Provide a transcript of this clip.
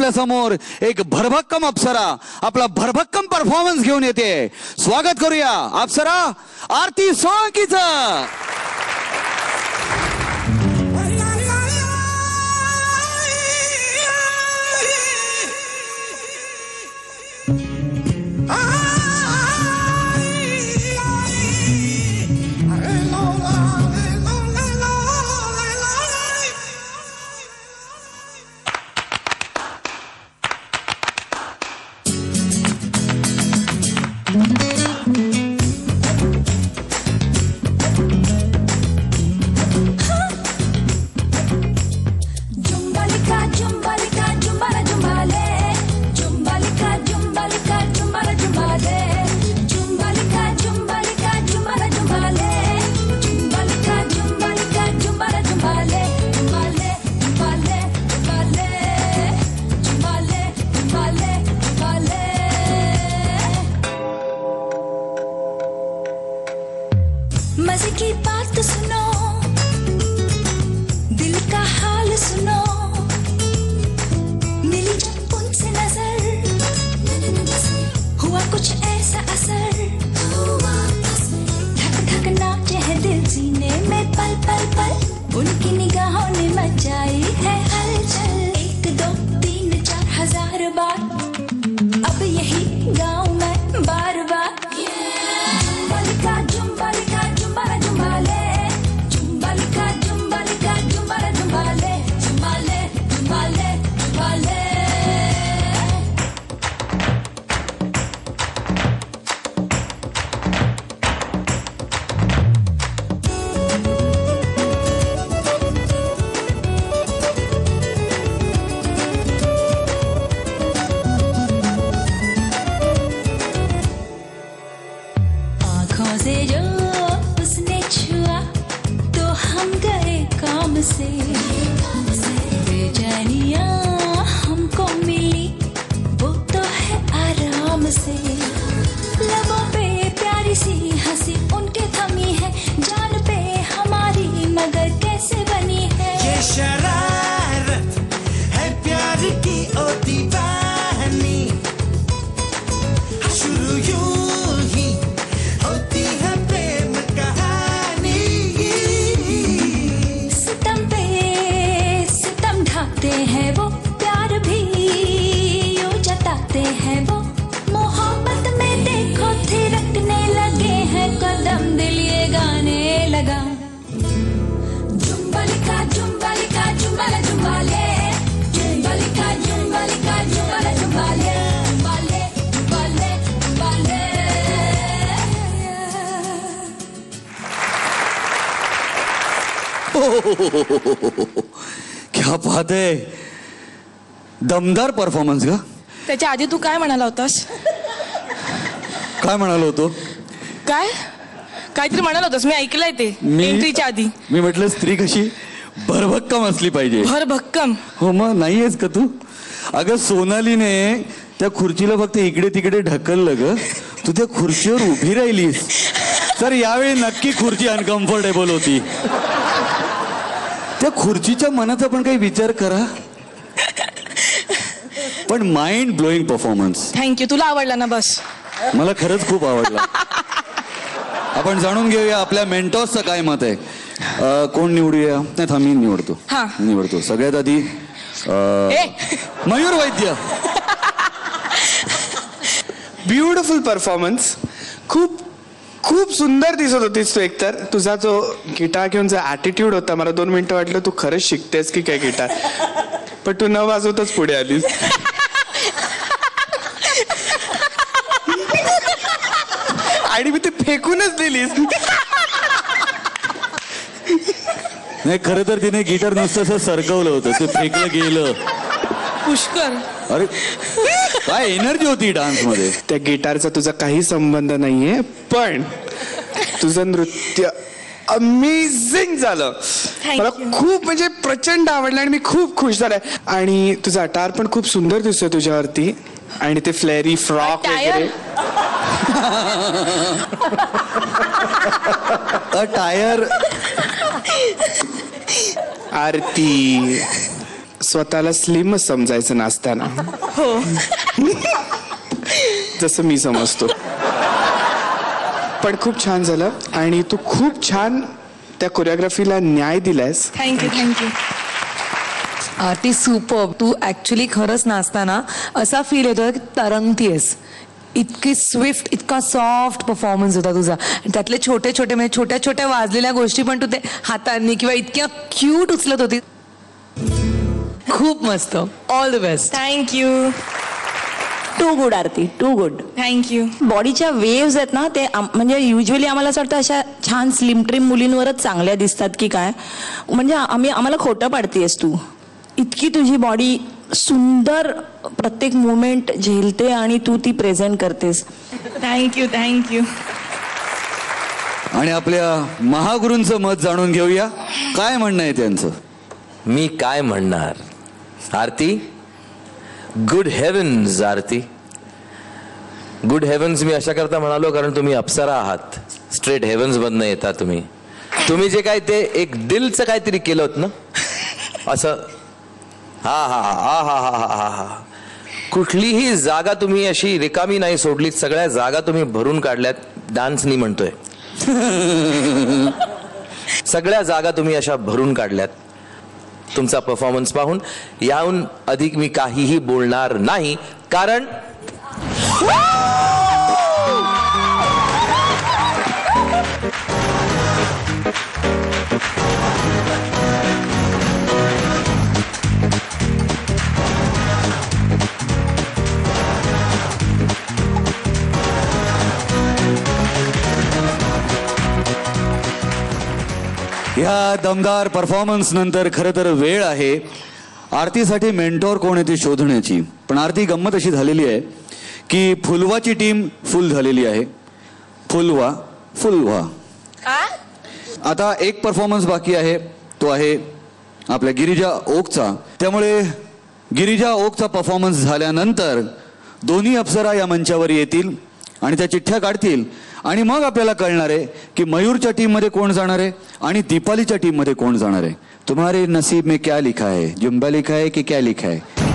आपल्या समोर एक भरभक्कम अप्सरा आपला भरभक्कम परफॉर्मन्स घेऊन येते. स्वागत करूया अप्सरा आरती सोळंकीचं. मजे की बात सुनो, दिल का हाल सुनो, मिली जब उनसे नजर, हुआ कुछ ऐसा असर, धक धक नाचे है दिल सीने में पल पल पल, उनकी निगाहों ने मचाई है हलचल. 1 2 3 4 हजार बार अब यही गाऊं मैं बार बार. से जो उसने छुआ तो हम गए काम से, बेचैनियां हमको मिली वो तो है आराम से. लबों पे प्यारी सी हंसी उनके थमी है, जान पे हमारी मगर कैसे बनी है. ये शरारत है प्यार की ओ दीवानी, शुरू यूं ही होती है प्रेम कहानी. सितम पे सितम ढाते हैं वो, प्यार भी यूं जताते हैं वो. मोहब्बत में देखो थिरकने लगे हैं कदम, दिल ये गाने लगा. जुम्बलिका जुम्बलिका जुम्बला जुम्बाले, जुम्बलिका जुम्बलिका जुम्बला जुम्बाले, जुम्बाले जुम्बाले जुम्बाले. क्या बात आहे. दमदार परफॉर्मन्स का. त्याच्या आधी तू काय म्हणाला होतास? काय म्हणालो होतो? काय काहीतरी म्हणाला होतास, मी ऐकलंय ते एंट्रीच्या आधी. मी म्हटलं स्त्री कशी भरभक्कम असली पाहिजे. भरभक्कम. हो मग नाही आहेस का तू? अगं सोनालीने त्या खुर्चीला फक्त इकडे तिकडे ढकललं ग, तू त्या खुर्चीवर उभी राहिलीस. तर यावेळी नक्की खुर्ची अनकम्फर्टेबल होती. त्या खुर्चीच्या मनाचा पण काही विचार करा. पण माइंड ब्लोईंग परफॉर्मन्स. थँक्यू. तुला आवडला ना? बस मला खरंच खूप आवडला. आपण जाणून घेऊया आपल्या मेंटॉर्सचं काय मत आहे. कोण निवडूया? नाही थांब, मी निवडतो. हा. निवडतो सगळ्यात आधी मयूर वैद्य. Beautiful performance. खूप खूप सुंदर दिसत होतीस तू. एकतर तुझा जो गिटार घेऊन जो ॲटिट्यूड होता, मला 2 मिनिटं वाटलं तू खरंच शिकतेस की काय गिटार, पण तू न वाजवतच पुढे आलीस. आणि मी ते फेकूनच दिलीस. नाही खरं तर तिने गिटार नुसतं असं सरकवलं होतं, ते फेकलं गेलं. पुष्कर. अरे काय एनर्जी होती डान्स मध्ये. त्या गिटारचा तुझा काही संबंध नाहीये, पण तुझं नृत्य अमेझिंग झालं. मला खूप म्हणजे प्रचंड आवडलं आणि मी खूप खुश झाले. आणि तुझा अटार पण खूप सुंदर दिसतोय तुझ्यावरती, आणि ते फ्लेअरी फ्रॉक वगैरे. टायर. आरती स्वतःला स्लिमच समजायचं नाचताना. हो. जसं मी समजतो. पण खूप छान झालं आणि तू खूप छान त्या कोरिओग्राफीला न्याय दिलायस. थँक्यू. आरती सुपर. तू ऍक्च्युली खरंच नाचताना असा फील येतो की तरंगतीयस. इतकी स्विफ्ट, इतका सॉफ्ट परफॉर्मन्स होता तुझा. त्यातले छोटे छोटे म्हणजे छोट्या छोट्या वाजलेल्या गोष्टी पण तू ते हातांनी किंवा इतक्या क्यूट उचलत होती. खूप मस्त. All the best. Thank you. Too good Aarti, too good. Thank you. बॉडीच्या वेव्स आहेत ना ते म्हणजे युजली आम्हाला असं वाटतं अशा छान स्लिम ट्रिम मुलींवरच चांगल्या दिसतात की काय. म्हणजे आम्हाला खोटं पाडतेस तू. इतकी तुझी बॉडी सुंदर प्रत्येक मुवमेंट झेलते आणि तू ती प्रेझेंट करतेस. थँक्यू. आणि आपल्या महागुरूंचं मत जाणून घेऊया. काय म्हणणं आहे त्यांचं? मी काय म्हणणार आरती. गुड हेवन्स आरती. गुड हेवन्स मी अशा करता म्हणालो कारण तुम्ही अप्सरा आहात. स्ट्रेट हेवन्स मधनं येता तुम्ही. तुम्ही जे काय ते एक दिलचं काहीतरी केलं होत ना असं. हा हा हा हा हा हा हा. कुठलीही जागा तुम्ही अशी रिकामी नाही सोडली. सगळ्या जागा तुम्ही भरून काढल्यात. डान्सनी म्हणतोय. सगळ्या जागा तुम्ही अशा भरून काढल्यात. तुमचा परफॉर्मन्स पाहून याहून अधिक मी काहीही बोलणार नाही कारण ह्या दमदार परफॉर्मन्स नंतर खरं तर वेळ आहे आरतीसाठी मेंटॉर कोण आहे ते शोधण्याची. पण आरती गंमत अशी झालेली आहे की फुलवाची टीम फुल झालेली आहे. फुलवा. आता एक परफॉर्मन्स बाकी आहे. तो आहे आपल्या गिरिजा ओकचा. त्यामुळे गिरिजा ओकचा परफॉर्मन्स झाल्यानंतर दोन्ही अप्सरा या मंचावर येतील आणि त्या चिठ्ठ्या काढतील आणि मग आपल्याला कळणार आहे की मयूरच्या टीम मध्ये कोण जाणार आहे आणि दीपालीच्या टीम मध्ये कोण जाणार आहे. तुम्हारे नसीब में क्या लिखा है, जुम्बा लिखा है की क्या लिखा है.